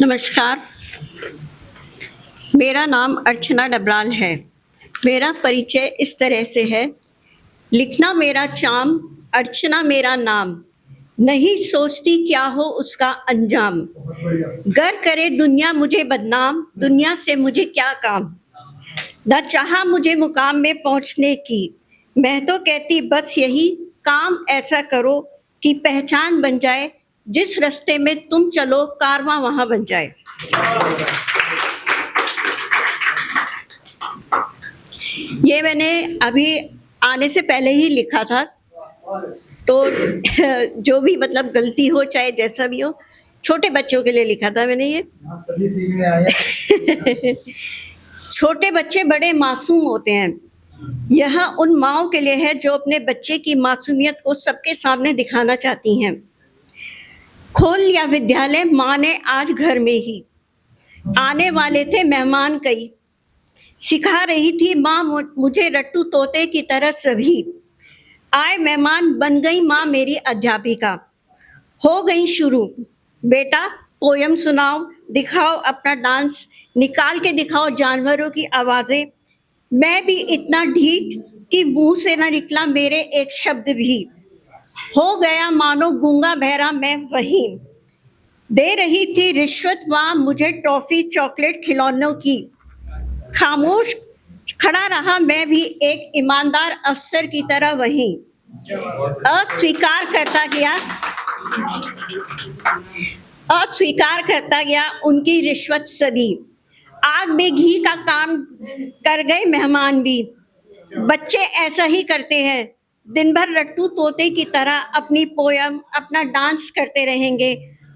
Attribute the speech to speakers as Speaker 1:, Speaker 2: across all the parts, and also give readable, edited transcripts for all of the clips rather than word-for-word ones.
Speaker 1: नमस्कार, मेरा नाम अर्चना डबराल है। मेरा परिचय इस तरह से है, लिखना मेरा चाम, अर्चना मेरा नाम, नहीं सोचती क्या हो उसका अंजाम। गर करे दुनिया मुझे बदनाम, दुनिया से मुझे क्या काम। न चाहा मुझे मुकाम में पहुंचने की, मैं तो कहती बस यही काम ऐसा करो कि पहचान बन जाए, जिस रास्ते में तुम चलो कारवां वहां बन जाए। ये मैंने अभी आने से पहले ही लिखा था, तो जो भी मतलब गलती हो चाहे जैसा भी हो, छोटे बच्चों के लिए लिखा था मैंने ये।
Speaker 2: सभी सीखने आए।
Speaker 1: छोटे बच्चे बड़े मासूम होते हैं। यह उन माँओं के लिए है जो अपने बच्चे की मासूमियत को सबके सामने दिखाना चाहती हैं। खोल लिया विद्यालय माँ ने आज घर में ही, आने वाले थे मेहमान कई, सिखा रही थी माँ मुझे रट्टू तोते की तरह सभी। आए मेहमान बन गई माँ मेरी अध्यापिका, हो गई शुरू, बेटा पोयम सुनाओ, दिखाओ अपना डांस, निकाल के दिखाओ जानवरों की आवाजें। मैं भी इतना ढीठ कि मुंह से ना निकला मेरे एक शब्द भी, हो गया मानो गूंगा बहरा मैं वहीं। दे रही थी रिश्वत माँ मुझे टॉफी चॉकलेट खिलौनों की, खामोश खड़ा रहा मैं भी एक ईमानदार अफसर की तरह वहीं। अस्वीकार करता गया उनकी रिश्वत सभी, आग में घी का काम कर गए मेहमान भी। बच्चे ऐसा ही करते हैं, दिन भर रट्टू तोते की तरह अपनी पोयम अपना डांस करते रहेंगे,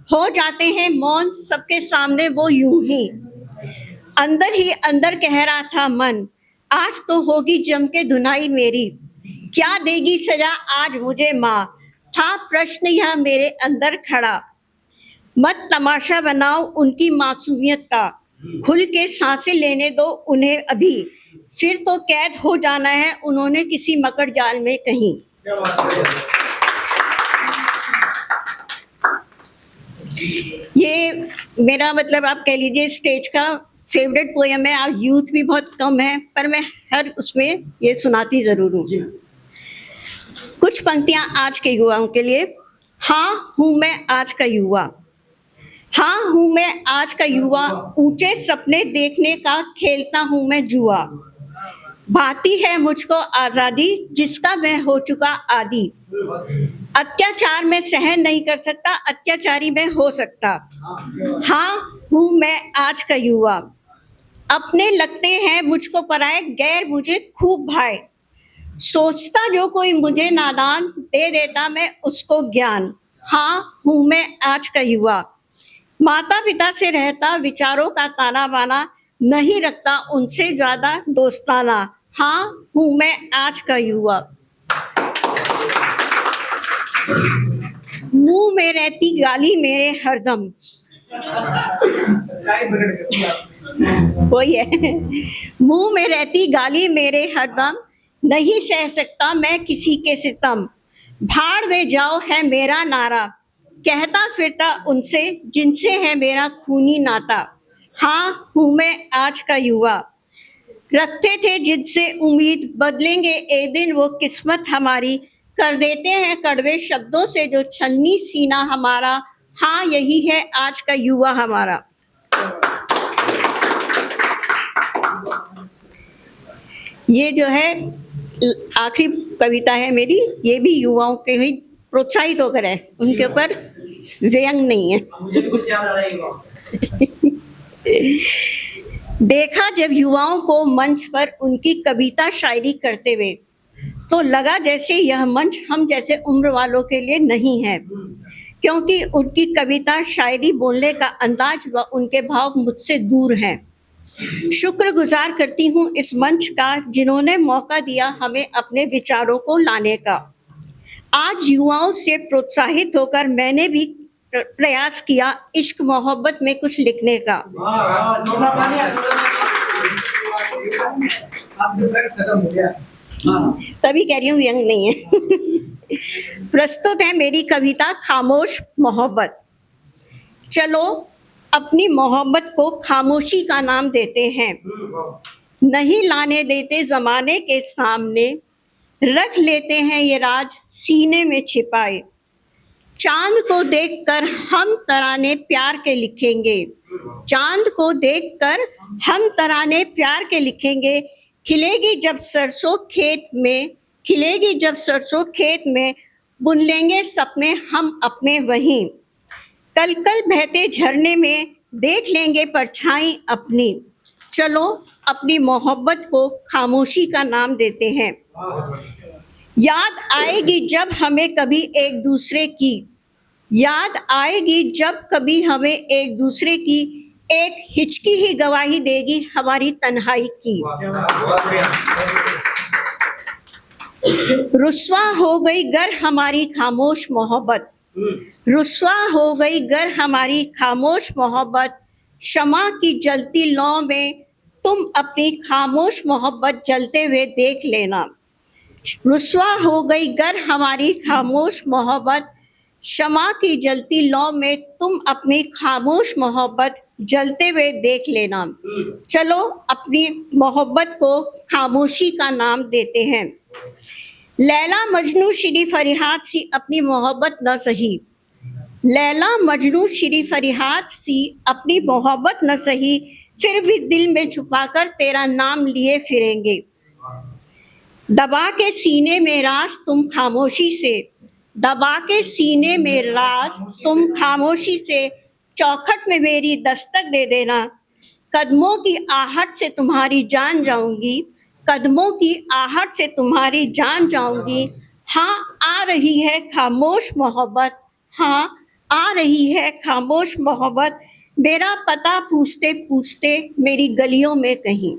Speaker 1: हो जाते हैं मौन सबके सामने वो यूं ही। अंदर ही अंदर कह रहा था मन, आज तो होगी जम के धुनाई मेरी, क्या देगी सजा आज मुझे माँ, था प्रश्न यह मेरे अंदर खड़ा। मत तमाशा बनाओ उनकी मासूमियत का, खुल के सांसें लेने दो उन्हें अभी, फिर तो कैद हो जाना है उन्होंने किसी मकड़ जाल में कहीं। ये मेरा मतलब आप कह लीजिए स्टेज का फेवरेट पोयम है। आप यूथ भी बहुत कम है, पर मैं हर उसमें ये सुनाती जरूर हूँ। कुछ पंक्तियां आज के युवाओं के लिए। हाँ हूँ मैं आज का युवा, हाँ हूँ मैं आज का युवा, ऊंचे सपने देखने का खेलता हूँ मैं जुआ। भाती है मुझको आजादी जिसका मैं हो चुका आदी, अत्याचार में सहन नहीं कर सकता, अत्याचारी में हो सकता। हाँ हूँ मैं आज का युवा, अपने लगते हैं मुझको पराए, गैर मुझे खूब भाए। सोचता जो कोई मुझे नादान, दे देता मैं उसको ज्ञान। हाँ हूँ मैं आज का युवा, माता पिता से रहता विचारों का ताना बाना, नहीं रखता उनसे ज्यादा दोस्ताना। हाँ हूँ मैं आज का युवा। मुंह में रहती गाली मेरे हरदम, वही है, मुंह में रहती गाली मेरे हरदम, नहीं सह सकता मैं किसी के सितम। भाड़ में जाओ है मेरा नारा, कहता फिरता उनसे जिनसे है मेरा खूनी नाता। हाँ हूँ मैं आज का युवा, रखते थे जिनसे उम्मीद बदलेंगे एक दिन वो किस्मत हमारी, कर देते हैं कड़वे शब्दों से जो छलनी सीना हमारा। हाँ यही है आज का युवा हमारा। ये जो है आखिरी कविता है मेरी, ये भी युवाओं के ही प्रोत्साहित होकर है, उनके ऊपर व्यंग नहीं है।
Speaker 2: मुझे भी कुछ याद आ रहा है।
Speaker 1: देखा जब युवाओं को मंच पर उनकी कविता शायरी करते हुए, तो लगा जैसे यह मंच हम जैसे उम्र वालों के लिए नहीं है, क्योंकि उनकी कविता शायरी बोलने का अंदाज व उनके भाव मुझसे दूर हैं। शुक्रगुजार करती हूँ इस मंच का जिन्होंने मौका दिया हमें अपने विचारों को लाने का। आज युवाओं से प्रोत्साहित होकर मैंने भी प्रयास किया इश्क मोहब्बत में कुछ लिखने का। तभी कह रही हूँ यंग नहीं है। प्रस्तुत है मेरी कविता खामोश मोहब्बत। चलो अपनी मोहब्बत को खामोशी का नाम देते हैं, नहीं लाने देते जमाने के सामने, रख लेते हैं ये राज सीने में छिपाए। चांद को देखकर हम तराने प्यार के लिखेंगे, चांद को देखकर हम तराने प्यार के लिखेंगे। खिलेगी जब सरसों खेत में, खिलेगी जब सरसों खेत में, बुन लेंगे सपने हम अपने वहीं। कल कल बहते झरने में देख लेंगे परछाई अपनी। चलो अपनी मोहब्बत को खामोशी का नाम देते हैं। याद आएगी जब हमें कभी एक दूसरे की, याद आएगी जब कभी हमें एक दूसरे की, एक हिचकी ही गवाही देगी हमारी तन्हाई की। रुस्वा हो गई गर हमारी खामोश मोहब्बत, रुस्वा हो गई गर हमारी खामोश मोहब्बत। शमा की जलती लौ में तुम अपनी खामोश मोहब्बत जलते हुए देख लेना। रुस्वा हो गई गर हमारी खामोश मोहब्बत, शमा की जलती लौ में तुम अपनी खामोश मोहब्बत जलते हुए देख लेना। चलो अपनी मोहब्बत को खामोशी का नाम देते हैं। लैला मजनू श्री फरियाद सी अपनी मोहब्बत न सही, लैला मजनू श्री फरियाद सी अपनी मोहब्बत न सही, फिर भी दिल में छुपाकर तेरा नाम लिए फिरेंगे। दबा के सीने में राज तुम खामोशी से, दबा के सीने में राज तुम खामोशी से, चौखट में मेरी दस्तक दे देना। कदमों की आहट से तुम्हारी जान जाऊंगी, कदमों की आहट से तुम्हारी जान जाऊंगी। हाँ आ रही है खामोश मोहब्बत, हाँ आ रही है खामोश मोहब्बत, मेरा पता पूछते पूछते मेरी गलियों में कहीं।